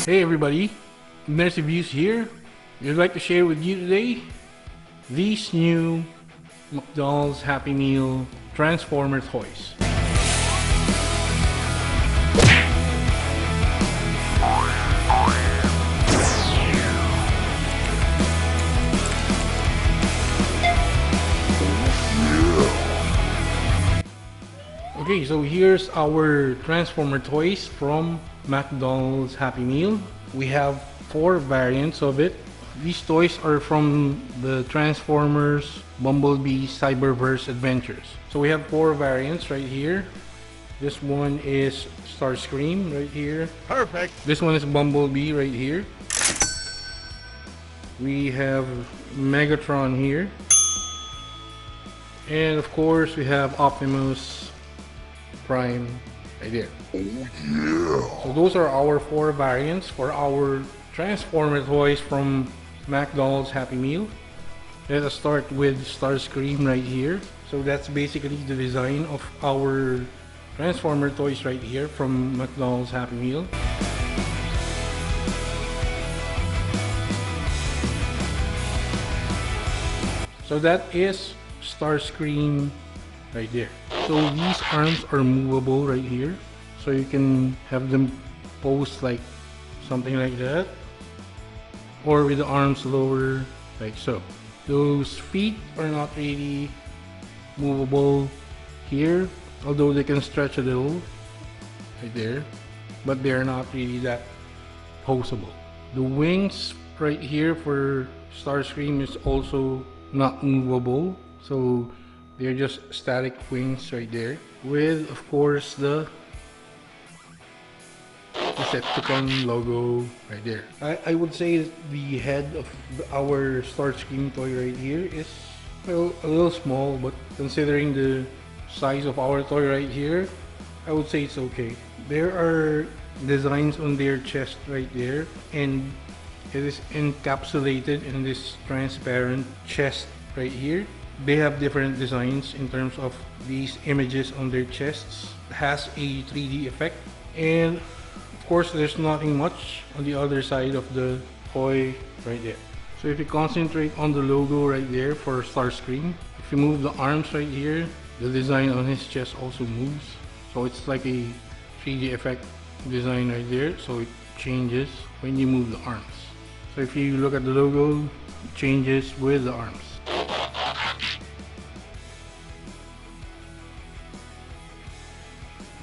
Hey everybody, NERF Reviews here. We'd like to share with you today these new McDonald's Happy Meal Transformer toys. Okay, so here's our Transformer toys from McDonald's Happy Meal. We have 4 variants of it. These toys are from the Transformers Bumblebee Cyberverse Adventures. So we have 4 variants right here. This one is Starscream right here. Perfect. This one is Bumblebee right here. We have Megatron here. And of course we have Optimus Prime right there. Oh yeah. So those are our 4 variants for our Transformer toys from McDonald's Happy Meal. Let us start with Starscream right here. So that's basically the design of our Transformer toys right here from McDonald's Happy Meal. So that is Starscream right there. So these arms are movable right here, so you can have them pose like something like that, or with the arms lower like so. Those feet are not really movable here, although they can stretch a little right there, but they're not really that poseable. The wings right here for Starscream is also not movable, so they're just static wings right there, with of course the Decepticon logo right there. I would say the head of our Starscream toy right here is, well, a little small, but considering the size of our toy right here, I would say it's okay. There are designs on their chest right there, and it is encapsulated in this transparent chest right here. They have different designs in terms of these images on their chests. It has a 3D effect, and of course there's nothing much on the other side of the toy right there. So if you concentrate on the logo right there for Starscream, if you move the arms right here, the design on his chest also moves. So it's like a 3D effect design right there, so it changes when you move the arms. So if you look at the logo, it changes with the arms.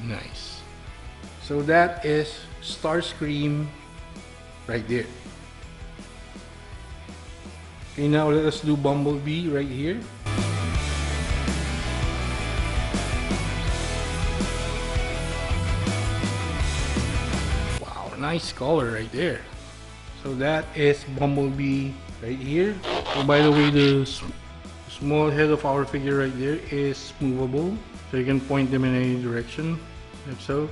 Nice. So that is Starscream right there. Okay, now let us do Bumblebee right here. Wow, nice color right there. So that is Bumblebee right here. Oh, by the way, the small head of our figure right there is movable, so you can point them in any direction, like so.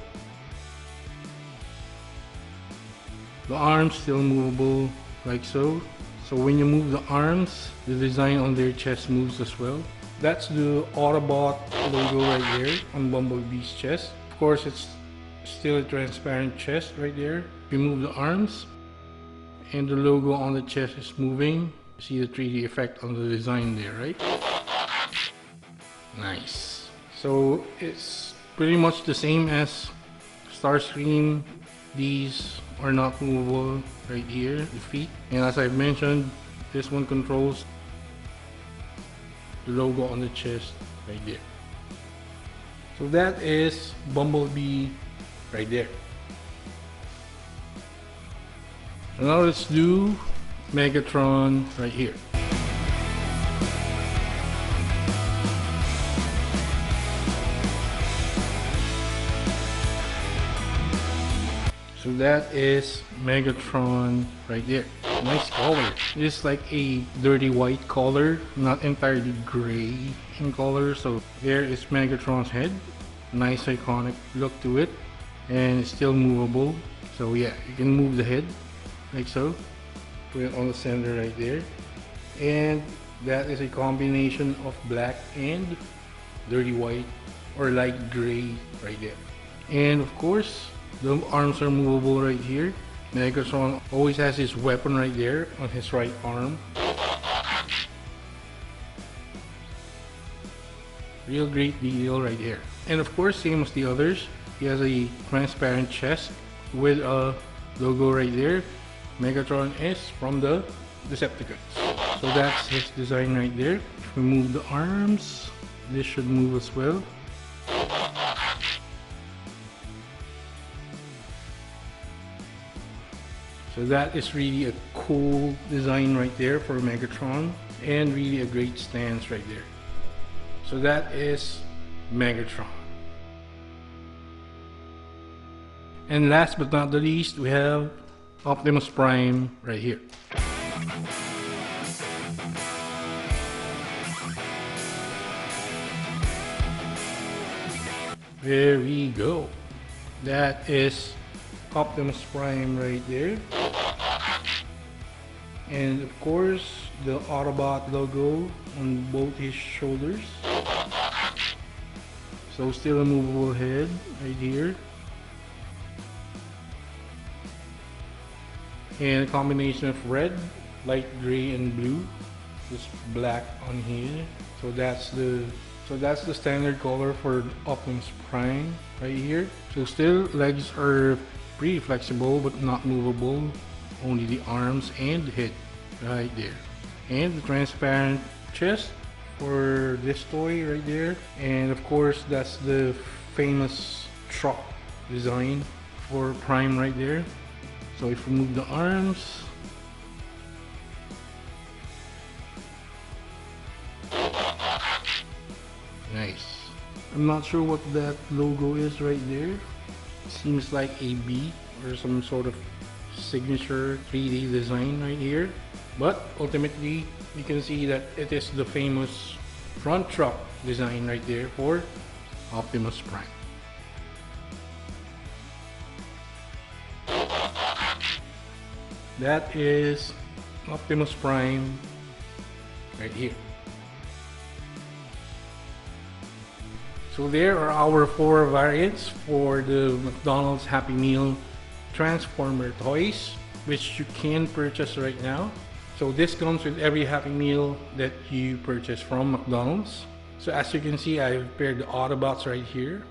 The arms still movable, like so. So when you move the arms, the design on their chest moves as well. That's the Autobot logo right there on Bumblebee's chest. Of course, it's still a transparent chest right there. If you move the arms, and the logo on the chest is moving, you see the 3D effect on the design there, right? Nice. So it's pretty much the same as Starscream. These are not movable right here, the feet. And as I've mentioned, this one controls the logo on the chest right there. So that is Bumblebee right there. So now let's do Megatron right here. So that is Megatron right there. Nice color. It's like a dirty white color, not entirely gray in color. So there is Megatron's head. Nice iconic look to it, and it's still movable. So yeah, you can move the head like so. Put it on the center right there. And that is a combination of black and dirty white or light gray right there. And of course, the arms are movable right here. Megatron always has his weapon right there on his right arm. Real great detail right here. And of course, same as the others, he has a transparent chest with a logo right there. Megatron is from the Decepticons. So that's his design right there. If we move the arms, this should move as well. So that is really a cool design right there for Megatron, and really a great stance right there. So that is Megatron. And last but not the least, we have Optimus Prime right here. There we go. That is Optimus Prime right there. And of course, the Autobot logo on both his shoulders. So still a movable head right here. And a combination of red, light gray and blue. Just black on here. So that's the standard color for Optimus Prime right here. So still legs are pretty flexible but not movable. Only the arms and the head right there. And the transparent chest for this toy right there. And of course that's the famous truck design for Prime right there. So if we move the arms, nice. I'm not sure what that logo is right there. Seems like a B or some sort of signature 3D design right here. But ultimately, you can see that it is the famous front truck design right there for Optimus Prime. That is Optimus Prime right here. So there are our 4 variants for the McDonald's Happy Meal Transformer toys, which you can purchase right now. So this comes with every Happy Meal that you purchase from McDonald's. So as you can see, I've paired the Autobots right here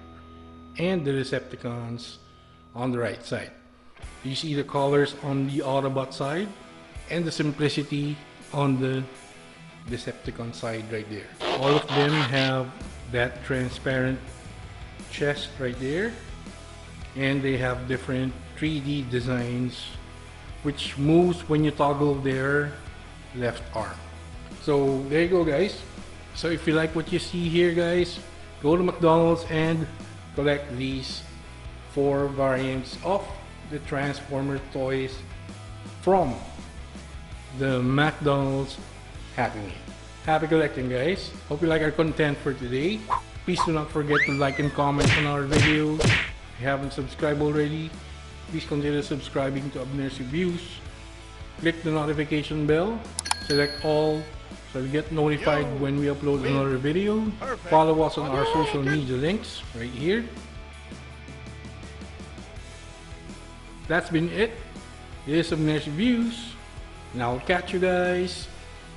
and the Decepticons on the right side. You see the colors on the Autobot side and the simplicity on the Decepticon side right there. All of them have that transparent chest right there, and they have different 3D designs which moves when you toggle their left arm. So there you go, guys. So if you like what you see here, guys, go to McDonald's and collect these 4 variants of the Transformer toys from the McDonald's Happy Meal. Happy collecting, guys. Hope you like our content for today. Please do not forget to like and comment on our video. If you haven't subscribed already, please consider subscribing to Abner's Reviews. Click the notification bell, select all so you get notified when we upload another video. Follow us on our social media links right here. That's been it. This is Abner's Reviews, and I'll catch you guys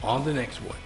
on the next one.